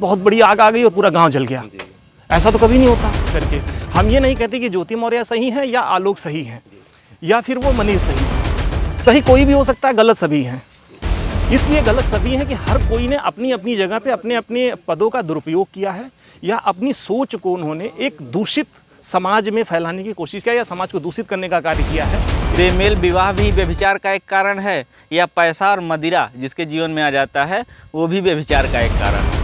बहुत बड़ी आग आ गई और पूरा गांव जल गया। ऐसा तो कभी नहीं होता करके। हम ये नहीं कहते कि ज्योति मौर्य सही है या आलोक सही है या फिर वो मनीष सही है। सही कोई भी हो सकता है, गलत सभी हैं। इसलिए गलत सभी हैं कि हर कोई ने अपनी अपनी जगह पे अपने अपने पदों का दुरुपयोग किया है या अपनी सोच को उन्होंने एक दूषित समाज में फैलाने की कोशिश किया या समाज को दूषित करने का कार्य किया है। प्रेमेल विवाह भी व्यभिचार का एक कारण है, या पैसा और मदिरा जिसके जीवन में आ जाता है वो भी व्यभिचार का एक कारण है।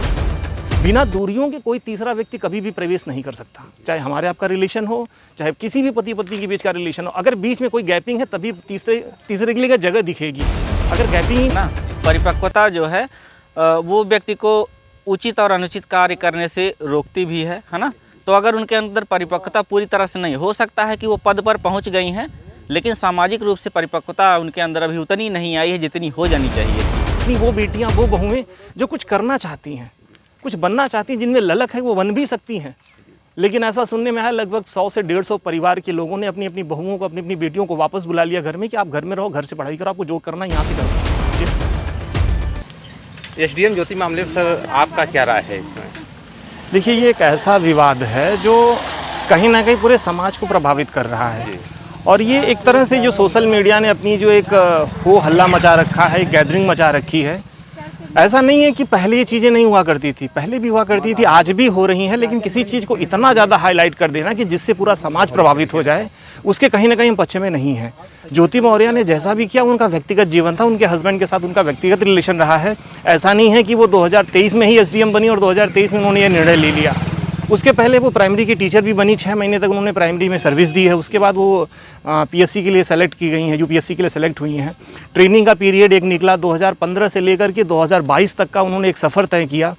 बिना दूरियों के कोई तीसरा व्यक्ति कभी भी प्रवेश नहीं कर सकता, चाहे हमारे आपका रिलेशन हो, चाहे किसी भी पति पत्नी के बीच का रिलेशन हो। अगर बीच में कोई गैपिंग है तभी तीसरे के लिए जगह दिखेगी। अगर गैपिंग ना, परिपक्वता जो है वो व्यक्ति को उचित और अनुचित कार्य करने से रोकती भी है ना। तो अगर उनके अंदर परिपक्वता पूरी तरह से नहीं, हो सकता है कि वो पद पर पहुंच गई हैं लेकिन सामाजिक रूप से परिपक्वता उनके अंदर अभी उतनी नहीं आई है जितनी हो जानी चाहिए थी। वो बेटियां, वो बहुएं जो कुछ करना चाहती हैं, कुछ बनना चाहती हैं, जिनमें ललक है वो बन भी सकती हैं। लेकिन ऐसा सुनने में आया लगभग 100 से 150 परिवार के लोगों ने अपनी अपनी बहुओं को, अपनी अपनी बेटियों को वापस बुला लिया घर में कि आप घर में रहो, घर से पढ़ाई करो, आपको जो करना है यहाँ से करो। एसडीएम ज्योति मामले में सर आपका क्या राय है इसमें? देखिए, ये एक ऐसा विवाद है जो कहीं ना कहीं पूरे समाज को प्रभावित कर रहा है। और ये एक तरह से जो सोशल मीडिया ने अपनी जो एक हो हल्ला मचा रखा है, गैदरिंग मचा रखी है। ऐसा नहीं है कि पहले ये चीज़ें नहीं हुआ करती थी, पहले भी हुआ करती थी, आज भी हो रही हैं। लेकिन किसी चीज़ को इतना ज़्यादा हाईलाइट कर देना कि जिससे पूरा समाज प्रभावित हो जाए, उसके कहीं ना कहीं पक्ष में नहीं है। ज्योति मौर्य ने जैसा भी किया, उनका व्यक्तिगत जीवन था, उनके हस्बैंड के साथ उनका व्यक्तिगत रिलेशन रहा है। ऐसा नहीं है कि वो 2023 में ही एसडीएम बनी और 2023 में उन्होंने ये निर्णय ले लिया। उसके पहले वो प्राइमरी की टीचर भी बनी, 6 महीने तक उन्होंने प्राइमरी में सर्विस दी है। उसके बाद वो पीएससी के लिए सेलेक्ट की गई हैं, यूपीएससी के लिए सेलेक्ट हुई हैं। ट्रेनिंग का पीरियड एक निकला 2015 से लेकर के 2022 तक का उन्होंने एक सफ़र तय किया।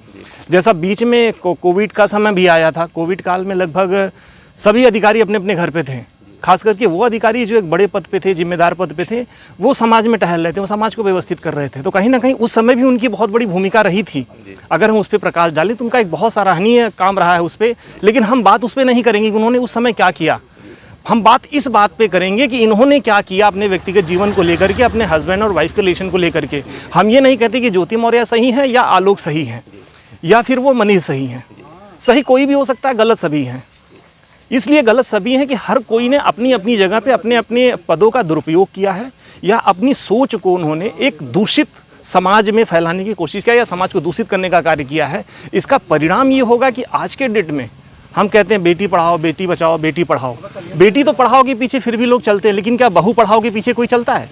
जैसा बीच में कोविड का समय भी आया था, कोविड काल में लगभग सभी अधिकारी अपने अपने घर पे थे। खास करके वो अधिकारी जो एक बड़े पद पे थे, जिम्मेदार पद पे थे, वो समाज में टहल रहे थे, वो समाज को व्यवस्थित कर रहे थे। तो कहीं ना कहीं उस समय भी उनकी बहुत बड़ी भूमिका रही थी। अगर हम उस पर प्रकाश डालें तो उनका एक बहुत सराहनीय काम रहा है उस पर। लेकिन हम बात उस पर नहीं करेंगे कि उन्होंने उस समय क्या किया। हम बात इस बात पे करेंगे कि इन्होंने क्या किया अपने व्यक्तिगत जीवन को लेकर के, अपने हस्बैंड और वाइफ के रिलेशन को लेकर के। हम ये नहीं कहते कि ज्योति मौर्य सही है या आलोक सही है या फिर वो मनीष सही है। सही कोई भी हो सकता है, गलत सभी हैं। इसलिए गलत सभी हैं कि हर कोई ने अपनी अपनी जगह पे अपने अपने पदों का दुरुपयोग किया है या अपनी सोच को उन्होंने एक दूषित समाज में फैलाने की कोशिश किया या समाज को दूषित करने का कार्य किया है। इसका परिणाम ये होगा कि आज के डेट में हम कहते हैं बेटी पढ़ाओ, बेटी बचाओ, बेटी पढ़ाओ। बेटी तो पढ़ाओ के पीछे फिर भी लोग चलते हैं, लेकिन क्या बहू पढ़ाओ के पीछे कोई चलता है?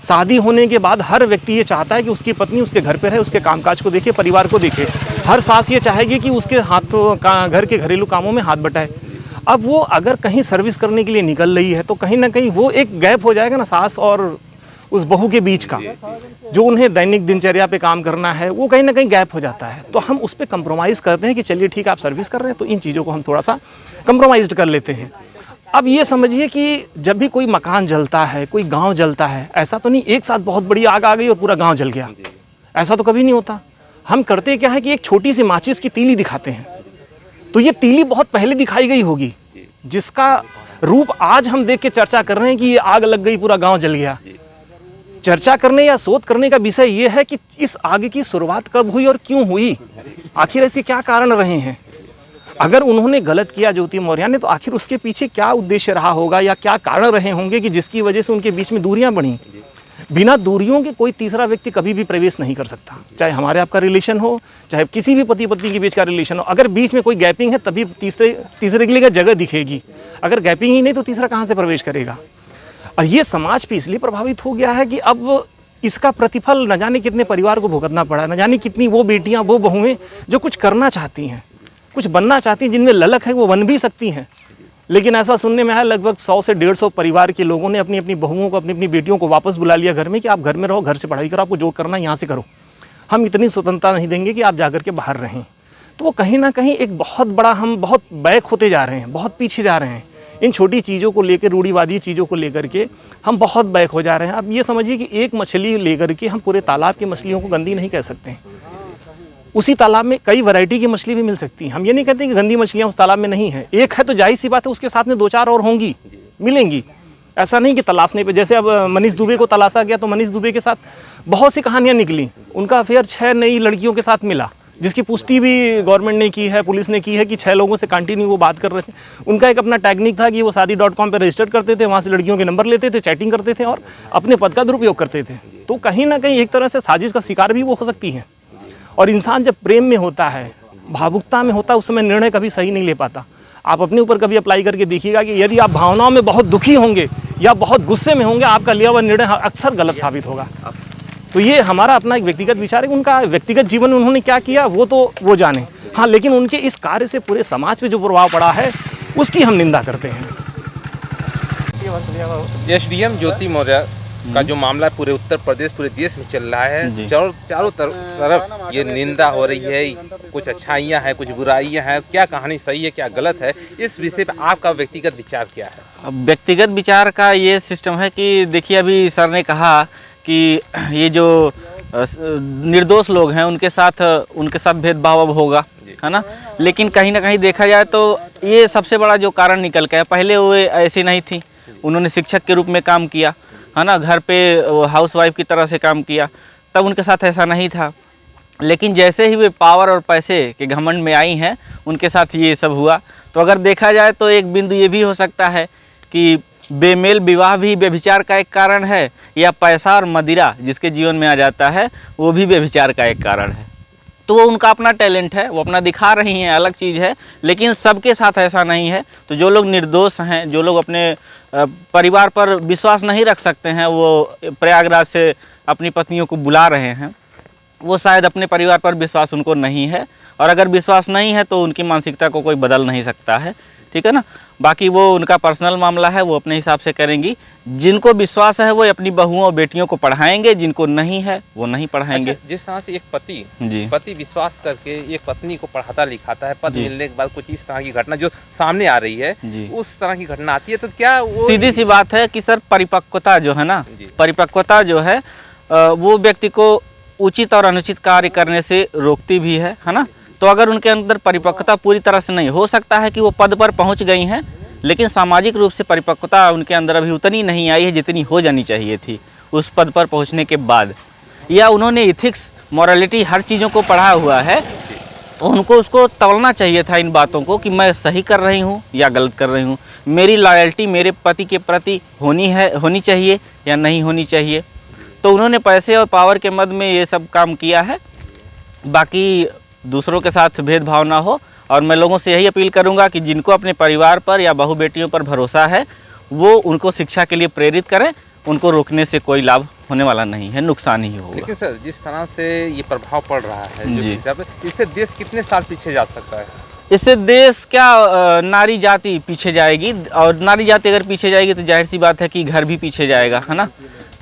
शादी होने के बाद हर व्यक्ति ये चाहता है कि उसकी पत्नी उसके घर पे रहे, उसके कामकाज को देखे, परिवार को देखे। हर सास ये चाहेगी कि उसके घर के घरेलू कामों में हाथ बटाए। अब वो अगर कहीं सर्विस करने के लिए निकल रही है तो कहीं ना कहीं वो एक गैप हो जाएगा ना सास और उस बहू के बीच का, जो उन्हें दैनिक दिनचर्या पे काम करना है, वो कहीं ना कहीं गैप हो जाता है। तो हम उस पर कंप्रोमाइज़ करते हैं कि चलिए ठीक है, आप सर्विस कर रहे हैं तो इन चीज़ों को हम थोड़ा सा कंप्रोमाइज़ कर लेते हैं। अब ये समझिए कि जब भी कोई मकान जलता है, कोई गाँव जलता है, ऐसा तो नहीं एक साथ बहुत बड़ी आग आ गई और पूरा गाँव जल गया। ऐसा तो कभी नहीं होता। हम करते क्या है कि एक छोटी सी माचिस की तीली दिखाते हैं। तो ये तीली बहुत पहले दिखाई गई होगी, जिसका रूप आज हम देख के चर्चा कर रहे हैं कि ये आग लग गई, पूरा गांव जल गया। चर्चा करने या शोध करने का विषय ये है कि इस आग की शुरुआत कब हुई और क्यों हुई, आखिर ऐसे क्या कारण रहे हैं। अगर उन्होंने गलत किया ज्योति मौर्य ने, तो आखिर उसके पीछे क्या उद्देश्य रहा होगा या क्या कारण रहे होंगे कि जिसकी वजह से उनके बीच में दूरियां बढ़ी। बिना दूरियों के कोई तीसरा व्यक्ति कभी भी प्रवेश नहीं कर सकता, चाहे हमारे आपका रिलेशन हो, चाहे किसी भी पति पत्नी के बीच का रिलेशन हो। अगर बीच में कोई गैपिंग है तभी तीसरे के लिए जगह दिखेगी। अगर गैपिंग ही नहीं तो तीसरा कहाँ से प्रवेश करेगा। और ये समाज पे इसलिए प्रभावित हो गया है कि अब इसका प्रतिफल न जाने कितने परिवार को भुगतना पड़ा, न जाने कितनी वो बेटियाँ, वो बहुएं जो कुछ करना चाहती हैं, कुछ बनना चाहती हैं, जिनमें ललक है वो बन भी सकती हैं। लेकिन ऐसा सुनने में आया लगभग 100 से 150 परिवार के लोगों ने अपनी अपनी बहुओं को, अपनी अपनी बेटियों को वापस बुला लिया घर में कि आप घर में रहो, घर से पढ़ाई करो, आपको जो करना है यहाँ से करो, हम इतनी स्वतंत्रता नहीं देंगे कि आप जाकर के बाहर रहें। तो वो कहीं ना कहीं एक बहुत बड़ा, हम बहुत बैक होते जा रहे हैं, बहुत पीछे जा रहे हैं। इन छोटी चीज़ों को लेकर, रूढ़िवादी चीज़ों को लेकर के हम बहुत बैक हो जा रहे हैं। अब ये समझिए कि एक मछली लेकर के हम पूरे तालाब की मछलियों को गंदी नहीं कह सकते हैं। उसी तालाब में कई वैरायटी की मछली भी मिल सकती हैं। हम ये नहीं कहते कि गंदी मछलियाँ उस तालाब में नहीं है। एक है तो जाहिर सी बात है उसके साथ में 2-4 और होंगी, मिलेंगी। ऐसा नहीं कि तलाशने पे, जैसे अब मनीष दुबे को तलाशा गया तो मनीष दुबे के साथ बहुत सी कहानियाँ निकली। उनका अफेयर 6 नई लड़कियों के साथ मिला, जिसकी पुष्टि भी गवर्नमेंट ने की है, पुलिस ने की है कि 6 लोगों से कंटिन्यू वो बात कर रहे थे। उनका एक अपना टेक्निक था कि वो शादी.com पे रजिस्टर करते थे, वहाँ से लड़कियों के नंबर लेते थे, चैटिंग करते थे और अपने पद का दुरुपयोग करते थे। तो कहीं ना कहीं एक तरह से साजिश का शिकार भी वो हो सकती हैं। और इंसान जब प्रेम में होता है, भावुकता में होता है, उस समय निर्णय कभी सही नहीं ले पाता। आप अपने ऊपर कभी अप्लाई करके देखिएगा कि यदि आप भावनाओं में बहुत दुखी होंगे या बहुत गुस्से में होंगे, आपका लिया हुआ निर्णय अक्सर गलत साबित होगा। तो ये हमारा अपना एक व्यक्तिगत विचार है। उनका व्यक्तिगत जीवन में उन्होंने क्या किया वो जाने। हाँ, लेकिन उनके इस कार्य से पूरे समाज पे जो प्रभाव पड़ा है उसकी हम निंदा करते हैं। एसडीएम ज्योति मौर्य का जो मामला पूरे उत्तर प्रदेश, पूरे देश में चल रहा है, चारों तरफ ये निंदा हो रही है, कुछ अच्छाइयाँ हैं, कुछ बुराइयाँ हैं, क्या कहानी सही है, क्या गलत है, इस विषय पर आपका व्यक्तिगत विचार क्या है? अब व्यक्तिगत विचार का ये सिस्टम है कि देखिए, अभी सर ने कहा कि ये जो निर्दोष लोग हैं उनके साथ भेदभाव अब होगा, है ना। लेकिन कहीं ना कहीं देखा जाए तो ये सबसे बड़ा जो कारण निकल के है, पहले वो ऐसी नहीं थी, उन्होंने शिक्षक के रूप में काम किया, है ना, घर पे हाउसवाइफ की तरह से काम किया, तब उनके साथ ऐसा नहीं था। लेकिन जैसे ही वे पावर और पैसे के घमंड में आई हैं, उनके साथ ये सब हुआ। तो अगर देखा जाए तो एक बिंदु ये भी हो सकता है कि बेमेल विवाह भी व्यभिचार का एक कारण है, या पैसा और मदिरा जिसके जीवन में आ जाता है वो भी व्यभिचार का एक कारण है। तो वो उनका अपना टैलेंट है, वो अपना दिखा रही हैं, अलग चीज़ है, लेकिन सबके साथ ऐसा नहीं है। तो जो लोग निर्दोष हैं, जो लोग अपने परिवार पर विश्वास नहीं रख सकते हैं, वो प्रयागराज से अपनी पत्नियों को बुला रहे हैं, वो शायद अपने परिवार पर विश्वास उनको नहीं है, और अगर विश्वास नहीं है तो उनकी मानसिकता को कोई बदल नहीं सकता है, ठीक है ना। बाकी वो उनका पर्सनल मामला है, वो अपने हिसाब से करेंगी। जिनको विश्वास है वो अपनी बहुओं और बेटियों को पढ़ाएंगे, जिनको नहीं है वो नहीं पढ़ाएंगे। अच्छा, जिस तरह से एक पति विश्वास करके एक पत्नी को पढ़ाता लिखाता है, पद मिलने के बाद कुछ इस तरह की घटना जो सामने आ रही है, उस तरह की घटना आती है, तो क्या वो सीधी सी बात है कि सर, परिपक्वता जो है ना, परिपक्वता जो है वो व्यक्ति को उचित और अनुचित कार्य करने से रोकती भी है ना। तो अगर उनके अंदर परिपक्वता पूरी तरह से नहीं, हो सकता है कि वो पद पर पहुंच गई हैं, लेकिन सामाजिक रूप से परिपक्वता उनके अंदर अभी उतनी नहीं आई है जितनी हो जानी चाहिए थी उस पद पर पहुंचने के बाद, या उन्होंने इथिक्स, मॉरलिटी, हर चीज़ों को पढ़ा हुआ है, तो उनको उसको तोड़ना चाहिए था इन बातों को कि मैं सही कर रही हूँ या गलत कर रही हूँ, मेरी लॉयल्टी मेरे पति के प्रति होनी चाहिए या नहीं होनी चाहिए। तो उन्होंने पैसे और पावर के मद में ये सब काम किया है। बाकी दूसरों के साथ भेदभाव ना हो, और मैं लोगों से यही अपील करूंगा कि जिनको अपने परिवार पर या बहू बेटियों पर भरोसा है वो उनको शिक्षा के लिए प्रेरित करें। उनको रोकने से कोई लाभ होने वाला नहीं है, नुकसान ही होगा। लेकिन सर, जिस तरह से ये प्रभाव पड़ रहा है, इससे देश कितने साल पीछे जा सकता है? इससे देश क्या, नारी जाति पीछे जाएगी, और नारी जाति अगर पीछे जाएगी तो जाहिर सी बात है कि घर भी पीछे जाएगा, है ना।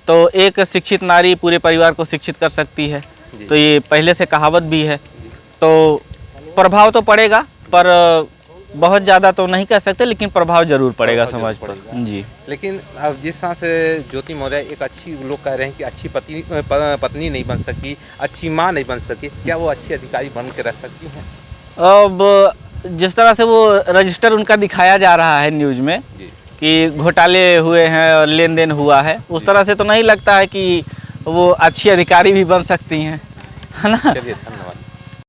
तो एक शिक्षित नारी पूरे परिवार को शिक्षित कर सकती है, तो ये पहले से कहावत भी है। तो प्रभाव तो पड़ेगा, पर बहुत ज़्यादा तो नहीं कह सकते, लेकिन प्रभाव जरूर पड़ेगा समाज पर जी। लेकिन अब जिस तरह से ज्योति मौर्य एक अच्छी, लोग कह रहे हैं कि अच्छी पत्नी नहीं बन सकी, अच्छी माँ नहीं बन सकी, क्या वो अच्छी अधिकारी बन के रह सकती हैं? अब जिस तरह से वो रजिस्टर उनका दिखाया जा रहा है न्यूज़ में कि घोटाले हुए हैं और लेन देन हुआ है, उस तरह से तो नहीं लगता है कि वो अच्छी अधिकारी भी बन सकती हैं, है ना।